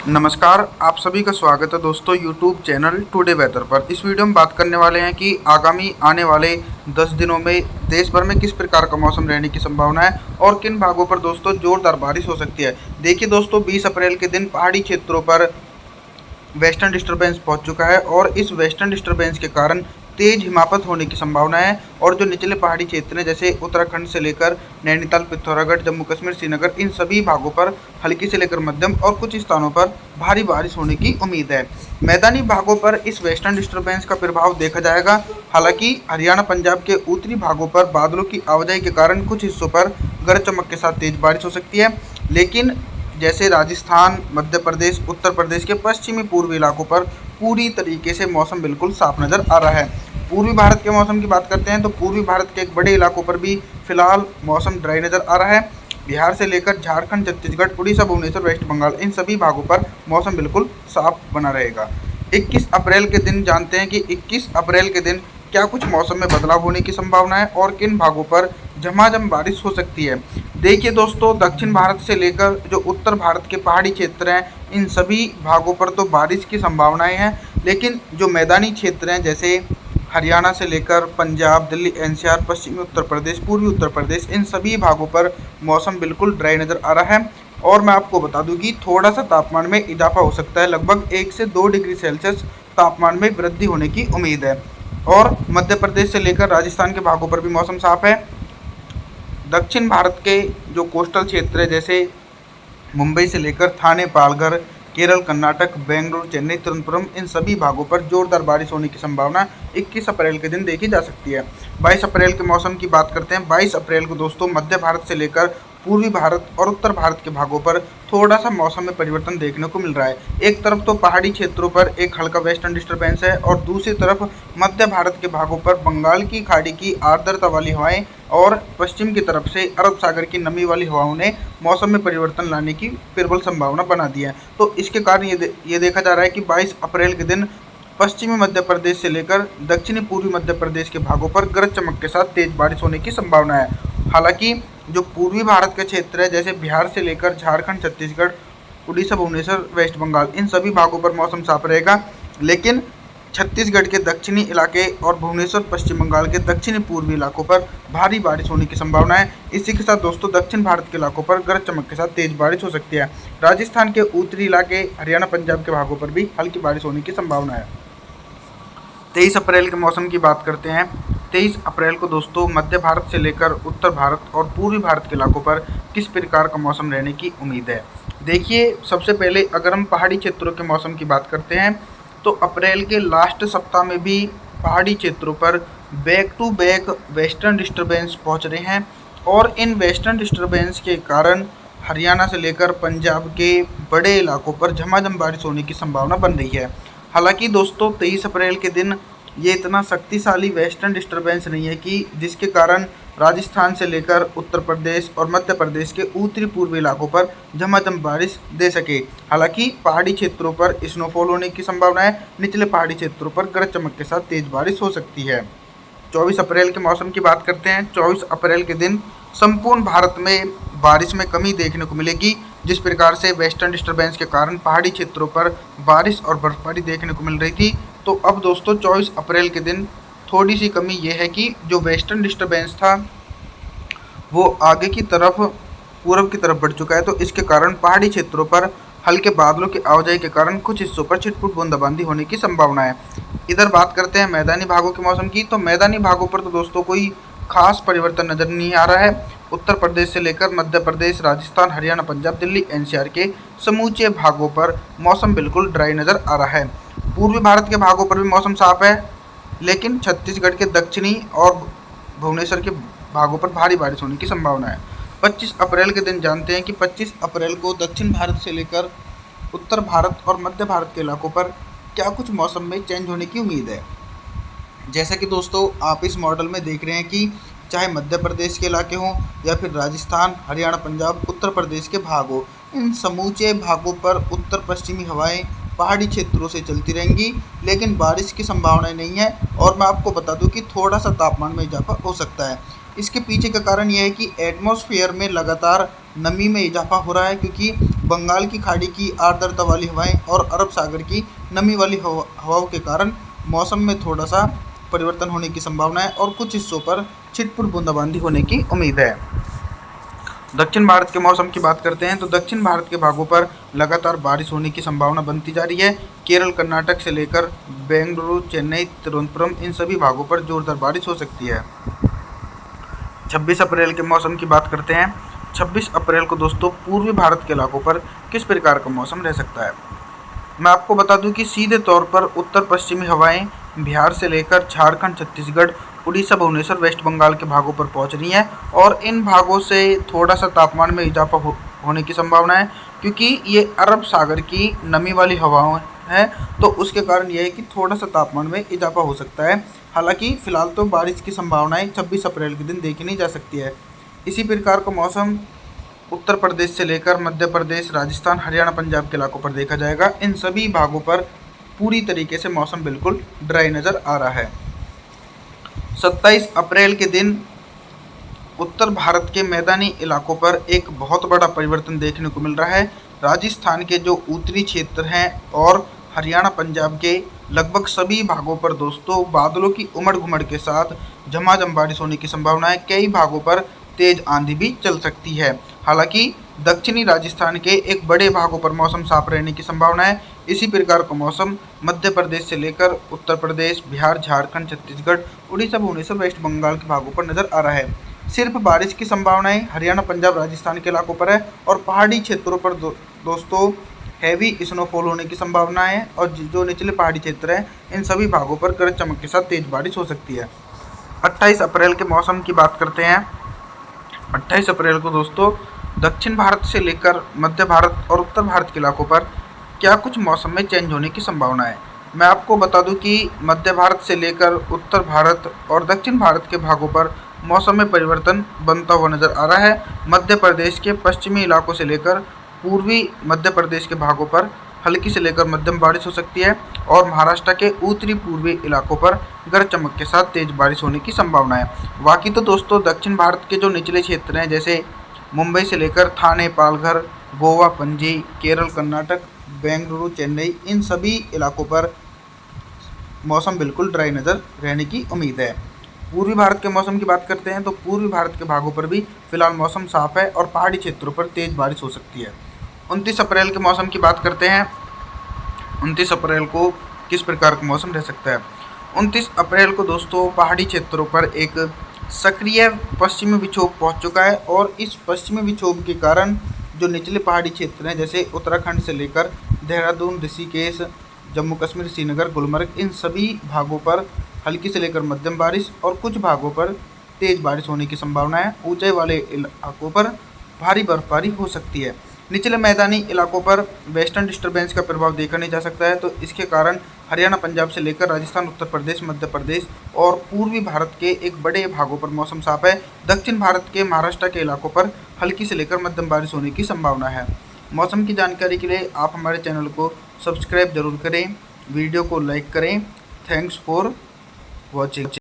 नमस्कार, आप सभी का स्वागत है दोस्तों यूट्यूब चैनल टुडे वेदर पर। इस वीडियो में बात करने वाले हैं कि आगामी आने वाले 10 दिनों में देश भर में किस प्रकार का मौसम रहने की संभावना है और किन भागों पर दोस्तों जोरदार बारिश हो सकती है। देखिए दोस्तों, 20 अप्रैल के दिन पहाड़ी क्षेत्रों पर वेस्टर्न डिस्टर्बेंस पहुंच चुका है और इस वेस्टर्न डिस्टर्बेंस के कारण तेज हिमापत होने की संभावना है और जो निचले पहाड़ी क्षेत्र हैं जैसे उत्तराखंड से लेकर नैनीताल, पिथौरागढ़, जम्मू कश्मीर, श्रीनगर, इन सभी भागों पर हल्की से लेकर मध्यम और कुछ स्थानों पर भारी बारिश होने की उम्मीद है। मैदानी भागों पर इस वेस्टर्न डिस्टर्बेंस का प्रभाव देखा जाएगा। हालांकि हरियाणा, पंजाब के उत्तरी भागों पर बादलों की आवाजाही के कारण कुछ हिस्सों पर गरज चमक के साथ तेज बारिश हो सकती है, लेकिन जैसे राजस्थान, मध्य प्रदेश, उत्तर प्रदेश के पश्चिमी पूर्वी इलाकों पर पूरी तरीके से मौसम बिल्कुल साफ नज़र आ रहा है। पूर्वी भारत के मौसम की बात करते हैं तो पूर्वी भारत के एक बड़े इलाकों पर भी फिलहाल मौसम ड्राई नज़र आ रहा है। बिहार से लेकर झारखंड, छत्तीसगढ़, उड़ीसा, भुवनेश्वर, वेस्ट बंगाल, इन सभी भागों पर मौसम बिल्कुल साफ बना रहेगा। 21 अप्रैल के दिन जानते हैं कि 21 अप्रैल के दिन क्या कुछ मौसम में बदलाव होने की संभावना है और किन भागों पर झमाझम बारिश हो सकती है। देखिए दोस्तों, दक्षिण भारत से लेकर जो उत्तर भारत के पहाड़ी क्षेत्र हैं, इन सभी भागों पर तो बारिश की संभावनाएं हैं, लेकिन जो मैदानी क्षेत्र हैं जैसे हरियाणा से लेकर पंजाब, दिल्ली, एनसीआर, पश्चिमी उत्तर प्रदेश, पूर्वी उत्तर प्रदेश, इन सभी भागों पर मौसम बिल्कुल ड्राई नज़र आ रहा है। और मैं आपको बता दूं कि थोड़ा सा तापमान में इजाफा हो सकता है, लगभग 1 से 2 डिग्री सेल्सियस तापमान में वृद्धि होने की उम्मीद है। और मध्य प्रदेश से लेकर राजस्थान के भागों पर भी मौसम साफ है। दक्षिण भारत के जो कोस्टल क्षेत्र है जैसे मुंबई से लेकर थाने, पालघर, केरल, कर्नाटक, बेंगलुरु, चेन्नई, तिरुवनंतपुरम, इन सभी भागों पर जोरदार बारिश होने की संभावना 21 अप्रैल के दिन देखी जा सकती है। 22 अप्रैल के मौसम की बात करते हैं। 22 अप्रैल को दोस्तों मध्य भारत से लेकर पूर्वी भारत और उत्तर भारत के भागों पर थोड़ा सा मौसम में परिवर्तन देखने को मिल रहा है। एक तरफ तो पहाड़ी क्षेत्रों पर एक हल्का वेस्टर्न डिस्टर्बेंस है और दूसरी तरफ मध्य भारत के भागों पर बंगाल की खाड़ी की आर्द्रता वाली हवाएं और पश्चिम की तरफ से अरब सागर की नमी वाली हवाओं ने मौसम में परिवर्तन लाने की प्रबल संभावना बना दी है। तो इसके कारण ये देखा जा रहा है कि 22 अप्रैल के दिन पश्चिमी मध्य प्रदेश से लेकर दक्षिणी पूर्वी मध्य प्रदेश के भागों पर गरज चमक के साथ तेज बारिश होने की संभावना है। हालांकि जो पूर्वी भारत के क्षेत्र है जैसे बिहार से लेकर झारखंड, छत्तीसगढ़, उड़ीसा, भुवनेश्वर, वेस्ट बंगाल, इन सभी भागों पर मौसम साफ रहेगा, लेकिन छत्तीसगढ़ के दक्षिणी इलाके और भुवनेश्वर, पश्चिम बंगाल के दक्षिणी पूर्वी इलाकों पर भारी बारिश होने की संभावना है। इसी के साथ दोस्तों दक्षिण भारत के इलाकों पर गरज चमक के साथ तेज बारिश हो सकती है। राजस्थान के उत्तरी इलाके, हरियाणा, पंजाब के भागों पर भी हल्की बारिश होने की संभावना है। 23 अप्रैल के मौसम की बात करते हैं। 23 अप्रैल को दोस्तों मध्य भारत से लेकर उत्तर भारत और पूर्वी भारत के इलाकों पर किस प्रकार का मौसम रहने की उम्मीद है। देखिए, सबसे पहले अगर हम पहाड़ी क्षेत्रों के मौसम की बात करते हैं तो अप्रैल के लास्ट सप्ताह में भी पहाड़ी क्षेत्रों पर back to back western disturbance पहुंच रहे हैं और इन वेस्टर्न डिस्टर्बेंस के कारण हरियाणा से लेकर पंजाब के बड़े इलाकों पर झमाझम बारिश होने की संभावना बन रही है। हालांकि दोस्तों 23 अप्रैल के दिन ये इतना शक्तिशाली वेस्टर्न डिस्टर्बेंस नहीं है कि जिसके कारण राजस्थान से लेकर उत्तर प्रदेश और मध्य प्रदेश के उत्तरी पूर्वी इलाकों पर झमाझम बारिश दे सके। हालांकि पहाड़ी क्षेत्रों पर स्नोफॉल होने की संभावना है, निचले पहाड़ी क्षेत्रों पर गरज चमक के साथ तेज बारिश हो सकती है। 24 अप्रैल के मौसम की बात करते हैं। 24 अप्रैल के दिन संपूर्ण भारत में बारिश में कमी देखने को मिलेगी। जिस प्रकार से वेस्टर्न डिस्टर्बेंस के कारण पहाड़ी क्षेत्रों पर बारिश और बर्फबारी देखने को मिल रही थी, तो अब दोस्तों 24 अप्रैल के दिन थोड़ी सी कमी ये है कि जो वेस्टर्न डिस्टर्बेंस था वो आगे की तरफ, पूर्व की तरफ बढ़ चुका है, तो इसके कारण पहाड़ी क्षेत्रों पर हल्के बादलों की आवाजाही के कारण कुछ हिस्सों पर छिटपुट बूंदाबांदी होने की संभावना है। इधर बात करते हैं मैदानी भागों के मौसम की, तो मैदानी भागों पर तो दोस्तों कोई खास परिवर्तन नजर नहीं आ रहा है। उत्तर प्रदेश से लेकर मध्य प्रदेश, राजस्थान, हरियाणा, पंजाब, दिल्ली, एनसीआर के समूचे भागों पर मौसम बिल्कुल ड्राई नज़र आ रहा है। पूर्वी भारत के भागों पर भी मौसम साफ है, लेकिन छत्तीसगढ़ के दक्षिणी और भुवनेश्वर के भागों पर भारी बारिश होने की संभावना है। 25 अप्रैल के दिन जानते हैं कि 25 अप्रैल को दक्षिण भारत से लेकर उत्तर भारत और मध्य भारत के इलाकों पर क्या कुछ मौसम में चेंज होने की उम्मीद है। जैसा कि दोस्तों आप इस मॉडल में देख रहे हैं कि चाहे मध्य प्रदेश के इलाके हों या फिर राजस्थान, हरियाणा, पंजाब, उत्तर प्रदेश के भाग हो, इन समूचे भागों पर उत्तर पश्चिमी हवाएं पहाड़ी क्षेत्रों से चलती रहेंगी, लेकिन बारिश की संभावनाएं नहीं है। और मैं आपको बता दूं कि थोड़ा सा तापमान में इजाफा हो सकता है। इसके पीछे का कारण यह है कि एटमॉस्फेयर में लगातार नमी में इजाफा हो रहा है, क्योंकि बंगाल की खाड़ी की आर्द्रता वाली हवाएं और अरब सागर की नमी वाली हवाओं के कारण मौसम में थोड़ा सा परिवर्तन होने की संभावना है और कुछ हिस्सों पर छिटपुट बूंदाबांदी होने की उम्मीद है। दक्षिण भारत के मौसम की बात करते हैं तो दक्षिण भारत के भागों पर लगातार बारिश होने की संभावना बनती जा रही है। केरल, कर्नाटक से लेकर बेंगलुरु, चेन्नई, तिरुवनंतपुरम इन सभी भागों पर जोरदार बारिश हो सकती है। 26 अप्रैल के मौसम की बात करते हैं। 26 अप्रैल को दोस्तों पूर्वी भारत के इलाकों पर किस प्रकार का मौसम रह सकता है। मैं आपको बता दूं कि सीधे तौर पर उत्तर पश्चिमी हवाएं बिहार से लेकर झारखंड, छत्तीसगढ़, उड़ीसा, भुवनेश्वर, वेस्ट बंगाल के भागों पर पहुंच रही हैं और इन भागों से थोड़ा सा तापमान में इजाफा होने की संभावना है, क्योंकि ये अरब सागर की नमी वाली हवाएं हैं। तो उसके कारण यह है कि थोड़ा सा तापमान में इजाफा हो सकता है। हालांकि फिलहाल तो बारिश की संभावनाएं 26 अप्रैल के दिन देखी नहीं जा सकती है। इसी प्रकार का मौसम उत्तर प्रदेश से लेकर मध्य प्रदेश, राजस्थान, हरियाणा, पंजाब के इलाकों पर देखा जाएगा। इन सभी भागों पर पूरी तरीके से मौसम बिल्कुल ड्राई नज़र आ रहा है। 27 अप्रैल के दिन उत्तर भारत के मैदानी इलाकों पर एक बहुत बड़ा परिवर्तन देखने को मिल रहा है। राजस्थान के जो उत्तरी क्षेत्र हैं और हरियाणा, पंजाब के लगभग सभी भागों पर दोस्तों बादलों की उमड़ घुमड़ के साथ झमाझम बारिश होने की संभावना है। कई भागों पर तेज आंधी भी चल सकती है। हालांकि दक्षिणी राजस्थान के एक बड़े भागों पर मौसम साफ रहने की संभावना है। इसी प्रकार का मौसम मध्य प्रदेश से लेकर उत्तर प्रदेश, बिहार, झारखंड, छत्तीसगढ़, उड़ीसा, भुवनेश्वर, वेस्ट बंगाल के भागों पर नजर आ रहा है। सिर्फ बारिश की संभावनाएं हरियाणा, पंजाब, राजस्थान के इलाकों पर है और पहाड़ी क्षेत्रों पर दोस्तों हैवी स्नोफॉल होने की संभावना है और जो निचले पहाड़ी क्षेत्र हैं इन सभी भागों पर गरज चमक के साथ तेज बारिश हो सकती है। 28 अप्रैल के मौसम की बात करते हैं। 28 अप्रैल को दोस्तों दक्षिण भारत से लेकर मध्य भारत और उत्तर भारत के इलाकों पर क्या कुछ मौसम में चेंज होने की संभावना है। मैं आपको बता दूं कि मध्य भारत से लेकर उत्तर भारत और दक्षिण भारत के भागों पर मौसम में परिवर्तन बनता हुआ नजर आ रहा है। मध्य प्रदेश के पश्चिमी इलाकों से लेकर पूर्वी मध्य प्रदेश के भागों पर हल्की से लेकर मध्यम बारिश हो सकती है और महाराष्ट्र के उत्तरी पूर्वी इलाकों पर गरज चमक के साथ तेज बारिश होने की संभावना है। बाकी तो दोस्तों दक्षिण भारत के जो निचले क्षेत्र हैं जैसे मुंबई से लेकर थाने, पालघर, गोवा, पणजी, केरल, कर्नाटक, बेंगलुरु, चेन्नई इन सभी इलाकों पर मौसम बिल्कुल ड्राई नज़र रहने की उम्मीद है। पूर्वी भारत के मौसम की बात करते हैं तो पूर्वी भारत के भागों पर भी फिलहाल मौसम साफ है और पहाड़ी क्षेत्रों पर तेज बारिश हो सकती है। 29 अप्रैल के मौसम की बात करते हैं। 29 अप्रैल को किस प्रकार का मौसम रह सकता है। 29 अप्रैल को दोस्तों पहाड़ी क्षेत्रों पर एक सक्रिय पश्चिमी विक्षोभ पहुंच चुका है और इस पश्चिमी विक्षोभ के कारण जो निचले पहाड़ी क्षेत्र हैं जैसे उत्तराखंड से लेकर देहरादून, ऋषिकेश, जम्मू कश्मीर, श्रीनगर, गुलमर्ग इन सभी भागों पर हल्की से लेकर मध्यम बारिश और कुछ भागों पर तेज बारिश होने की संभावना है। ऊंचाई वाले इलाकों पर भारी बर्फबारी हो सकती है। निचले मैदानी इलाकों पर वेस्टर्न डिस्टर्बेंस का प्रभाव देखा नहीं जा सकता है, तो इसके कारण हरियाणा, पंजाब से लेकर राजस्थान, उत्तर प्रदेश, मध्य प्रदेश और पूर्वी भारत के एक बड़े भागों पर मौसम साफ है। दक्षिण भारत के महाराष्ट्र के इलाकों पर हल्की से लेकर मध्यम बारिश होने की संभावना है। मौसम की जानकारी के लिए आप हमारे चैनल को सब्सक्राइब जरूर करें, वीडियो को लाइक करें। Thanks for watching.